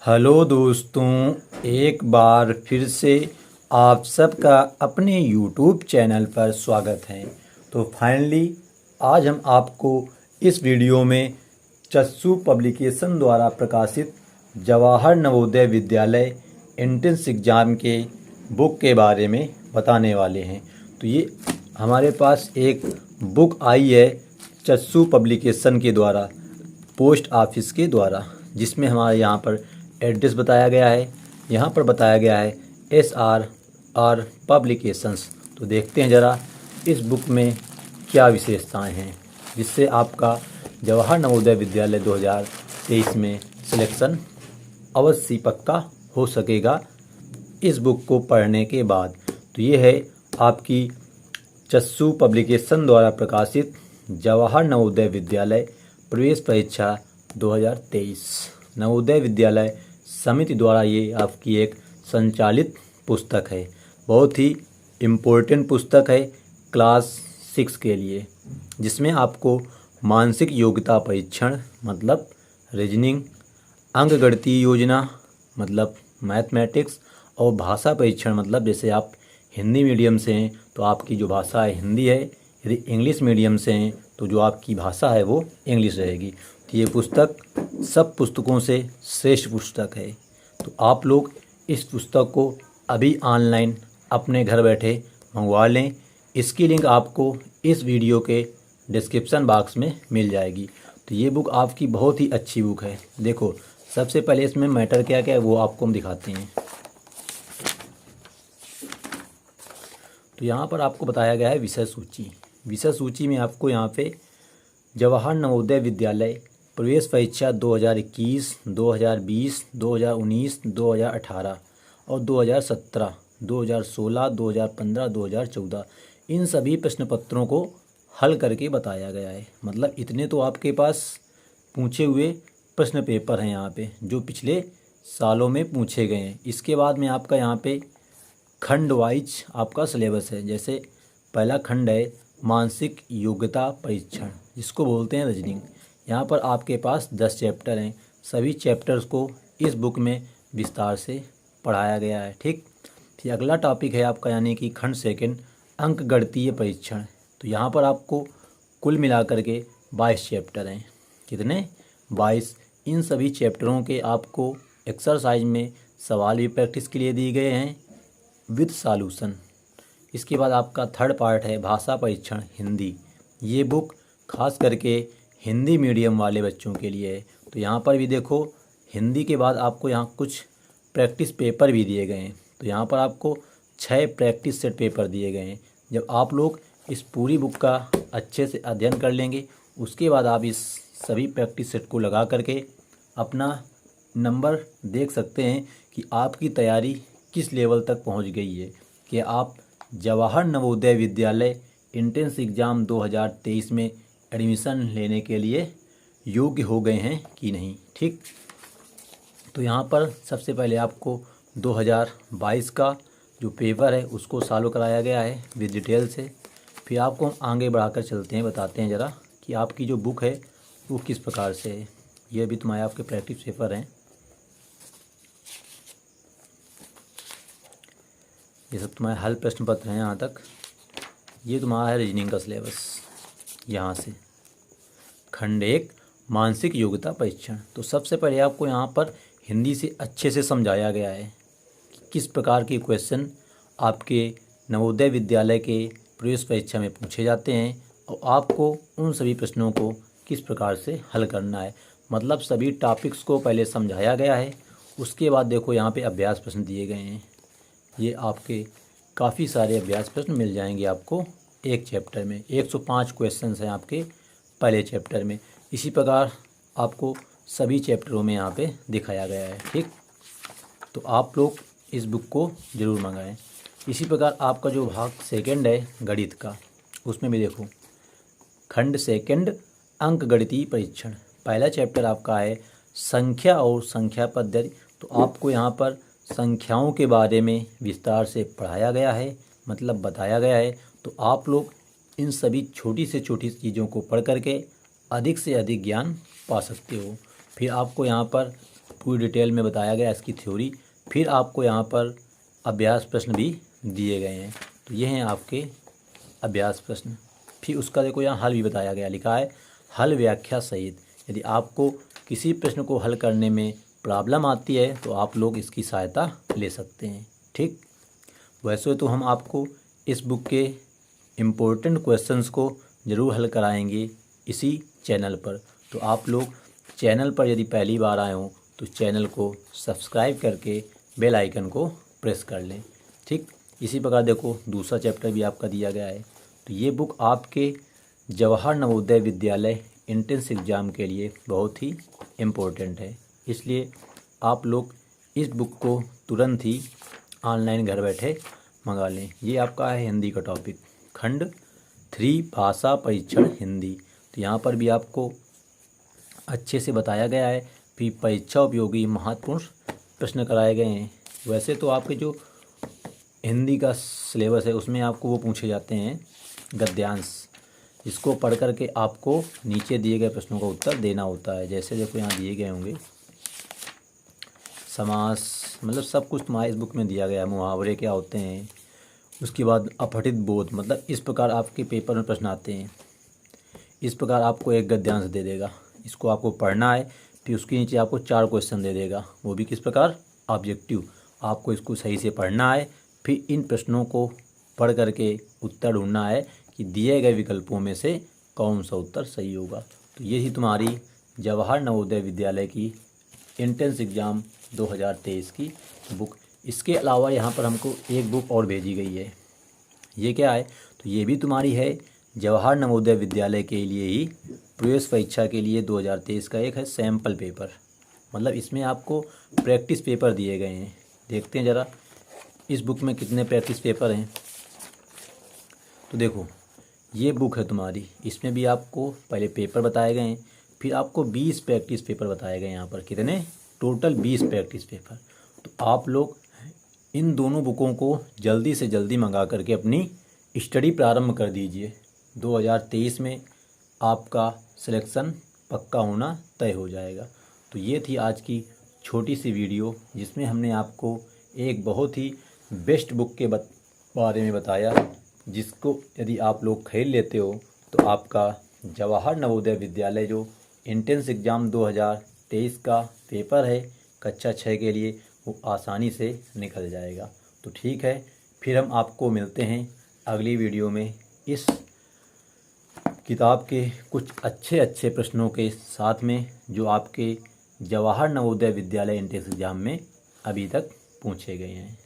Hello दोस्तों, एक बार फिर से आप सबका अपने YouTube चैनल पर स्वागत है। तो फाइनली आज हम आपको इस वीडियो में चस्सू पब्लिकेशन द्वारा प्रकाशित जवाहर नवोदय विद्यालय एंट्रेंस एग्ज़ाम के बुक के बारे में बताने वाले हैं। तो ये हमारे पास एक बुक आई है चस्सू पब्लिकेशन के द्वारा, पोस्ट ऑफिस के द्वारा, जिसमें हमारे यहाँ पर एड्रेस बताया गया है। यहाँ पर बताया गया है SRR पब्लिकेशंस। तो देखते हैं ज़रा इस बुक में क्या विशेषताएं हैं जिससे आपका जवाहर नवोदय विद्यालय 2023 में सिलेक्शन अवश्य पक्का हो सकेगा इस बुक को पढ़ने के बाद। तो ये है आपकी चस्सू पब्लिकेशन द्वारा प्रकाशित जवाहर नवोदय विद्यालय प्रवेश परीक्षा 2023 नवोदय विद्यालय समिति द्वारा ये आपकी एक संचालित पुस्तक है। बहुत ही इम्पोर्टेंट पुस्तक है क्लास 6 के लिए, जिसमें आपको मानसिक योग्यता परीक्षण मतलब रीजनिंग, अंकगणितीय योजना मतलब मैथमेटिक्स, और भाषा परीक्षण मतलब जैसे आप हिंदी मीडियम से हैं तो आपकी जो भाषा है हिंदी है, यदि इंग्लिश मीडियम से हैं तो जो आपकी भाषा है वो इंग्लिश रहेगी। तो ये पुस्तक सब पुस्तकों से श्रेष्ठ पुस्तक है। तो आप लोग इस पुस्तक को अभी ऑनलाइन अपने घर बैठे मंगवा लें। इसकी लिंक आपको इस वीडियो के डिस्क्रिप्शन बॉक्स में मिल जाएगी। तो ये बुक आपकी बहुत ही अच्छी बुक है। देखो, सबसे पहले इसमें मैटर क्या क्या है वो आपको हम दिखाते हैं। तो यहाँ पर आपको बताया गया है विषय सूची। विषय सूची में आपको यहाँ पे जवाहर नवोदय विद्यालय प्रवेश परीक्षा 2021, 2020, 2019, 2018 और 2017, 2016, 2015, 2014 इन सभी प्रश्न पत्रों को हल करके बताया गया है। मतलब इतने तो आपके पास पूछे हुए प्रश्न पेपर हैं यहाँ पे जो पिछले सालों में पूछे गए हैं। इसके बाद में आपका यहाँ पे खंड वाइज आपका सिलेबस है। जैसे पहला खंड है मानसिक योग्यता परीक्षण, जिसको बोलते हैं रीजनिंग। यहाँ पर आपके पास 10 चैप्टर हैं। सभी चैप्टर्स को इस बुक में विस्तार से पढ़ाया गया है। ठीक, फिर अगला टॉपिक है आपका यानी कि खंड सेकंड अंकगणितीय परीक्षण। तो यहाँ पर आपको कुल मिलाकर के 22 चैप्टर हैं। कितने? 22। इन सभी चैप्टरों के आपको एक्सरसाइज में सवाल भी प्रैक्टिस के लिए दिए गए हैं विद सॉल्यूशन। इसके बाद आपका थर्ड पार्ट है भाषा परीक्षण हिंदी। ये बुक खास करके हिंदी मीडियम वाले बच्चों के लिए है। तो यहाँ पर भी देखो, हिंदी के बाद आपको यहाँ कुछ प्रैक्टिस पेपर भी दिए गए हैं। तो यहाँ पर आपको 6 प्रैक्टिस सेट पेपर दिए गए हैं। जब आप लोग इस पूरी बुक का अच्छे से अध्ययन कर लेंगे, उसके बाद आप इस सभी प्रैक्टिस सेट को लगा करके अपना नंबर देख सकते हैं कि आपकी तैयारी किस लेवल तक पहुँच गई है, कि आप जवाहर नवोदय विद्यालय एंट्रेंस एग्ज़ाम 2023 में एडमिशन लेने के लिए योग्य हो गए हैं कि नहीं। ठीक, तो यहाँ पर सबसे पहले आपको 2022 का जो पेपर है उसको सॉल्व कराया गया है विद डिटेल से। फिर आपको हम आगे बढ़ाकर चलते हैं, बताते हैं ज़रा कि आपकी जो बुक है वो किस प्रकार से है। ये भी तुम्हारे आपके प्रैक्टिस पेपर हैं। ये सब तुम्हारे हल प्रश्न पत्र हैं यहाँ तक। ये तुम्हारा है रीजनिंग का सिलेबस। यहाँ से खंड 1 मानसिक योग्यता परीक्षण। तो सबसे पहले आपको यहाँ पर हिंदी से अच्छे से समझाया गया है कि किस प्रकार के क्वेश्चन आपके नवोदय विद्यालय के प्रवेश परीक्षा में पूछे जाते हैं और आपको उन सभी प्रश्नों को किस प्रकार से हल करना है। मतलब सभी टॉपिक्स को पहले समझाया गया है। उसके बाद देखो यहाँ पे अभ्यास प्रश्न दिए गए हैं। ये आपके काफ़ी सारे अभ्यास प्रश्न मिल जाएंगे आपको एक चैप्टर में। 105 क्वेश्चंस हैं आपके पहले चैप्टर में। इसी प्रकार आपको सभी चैप्टरों में यहाँ पे दिखाया गया है। ठीक, तो आप लोग इस बुक को ज़रूर मंगाएं। इसी प्रकार आपका जो भाग सेकंड है गणित का, उसमें भी देखो खंड सेकंड अंकगणितीय परीक्षण। पहला चैप्टर आपका है संख्या और संख्या पद्धति। तो आपको यहाँ पर संख्याओं के बारे में विस्तार से पढ़ाया गया है, मतलब बताया गया है। तो आप लोग इन सभी छोटी से छोटी चीज़ों को पढ़ करके अधिक से अधिक ज्ञान पा सकते हो। फिर आपको यहाँ पर पूरी डिटेल में बताया गया इसकी थ्योरी। फिर आपको यहाँ पर अभ्यास प्रश्न भी दिए गए हैं। तो ये हैं आपके अभ्यास प्रश्न। फिर उसका देखो यहाँ हल भी बताया गया, लिखा है हल व्याख्या सहित। यदि आपको किसी प्रश्न को हल करने में प्रॉब्लम आती है तो आप लोग इसकी सहायता ले सकते हैं। ठीक, वैसे तो हम आपको इस बुक के इम्पोर्टेंट क्वेश्चंस को ज़रूर हल कराएंगे इसी चैनल पर। तो आप लोग चैनल पर यदि पहली बार आए हों तो चैनल को सब्सक्राइब करके बेल आइकन को प्रेस कर लें। ठीक, इसी प्रकार देखो दूसरा चैप्टर भी आपका दिया गया है। तो ये बुक आपके जवाहर नवोदय विद्यालय एंट्रेंस एग्ज़ाम के लिए बहुत ही इम्पोर्टेंट है, इसलिए आप लोग इस बुक को तुरंत ही ऑनलाइन घर बैठे मंगा लें। ये आपका है हिंदी का टॉपिक, खंड 3 भाषा परीक्षण हिंदी। तो यहाँ पर भी आपको अच्छे से बताया गया है, फिर परीक्षा उपयोगी महत्वपूर्ण प्रश्न कराए गए हैं। वैसे तो आपके जो हिंदी का सिलेबस है उसमें आपको वो पूछे जाते हैं गद्यांश, इसको पढ़ कर के आपको नीचे दिए गए प्रश्नों का उत्तर देना होता है। जैसे देखो यहाँ दिए गए होंगे समास, मतलब सब कुछ तुम्हारे इस बुक में दिया गया है। मुहावरे क्या होते हैं, उसके बाद अपठित बोध, मतलब इस प्रकार आपके पेपर में प्रश्न आते हैं। इस प्रकार आपको एक गद्यांश दे देगा, इसको आपको पढ़ना है। फिर उसके नीचे आपको 4 क्वेश्चन दे देगा, वो भी किस प्रकार ऑब्जेक्टिव। आपको इसको सही से पढ़ना है, फिर इन प्रश्नों को पढ़ करके उत्तर ढूंढना है कि दिए गए विकल्पों में से कौन सा उत्तर सही होगा। तो ये ही तुम्हारी जवाहर नवोदय विद्यालय की एंट्रेंस एग्ज़ाम 2023 की बुक। इसके अलावा यहाँ पर हमको एक बुक और भेजी गई है। ये क्या है, तो ये भी तुम्हारी है जवाहर नवोदय विद्यालय के लिए ही प्रवेश परीक्षा के लिए 2023 का एक है सैम्पल पेपर। मतलब इसमें आपको प्रैक्टिस पेपर दिए गए हैं। देखते हैं ज़रा इस बुक में कितने प्रैक्टिस पेपर हैं। तो देखो ये बुक है तुम्हारी, इसमें भी आपको पहले पेपर बताए गए हैं, फिर आपको 20 प्रैक्टिस पेपर बताए गए हैं। यहाँ पर कितने, टोटल 20 प्रैक्टिस पेपर। तो आप लोग इन दोनों बुकों को जल्दी से जल्दी मंगा करके अपनी स्टडी प्रारंभ कर दीजिए। 2023 में आपका सिलेक्शन पक्का होना तय हो जाएगा। तो ये थी आज की छोटी सी वीडियो, जिसमें हमने आपको एक बहुत ही बेस्ट बुक के बारे में बताया, जिसको यदि आप लोग खरीद लेते हो तो आपका जवाहर नवोदय विद्यालय जो एंट्रेंस एग्ज़ाम 2023 का पेपर है कक्षा 6 के लिए, वो आसानी से निकल जाएगा। तो ठीक है, फिर हम आपको मिलते हैं अगली वीडियो में इस किताब के कुछ अच्छे प्रश्नों के साथ में, जो आपके जवाहर नवोदय विद्यालय एंट्रेंस एग्ज़ाम में अभी तक पूछे गए हैं।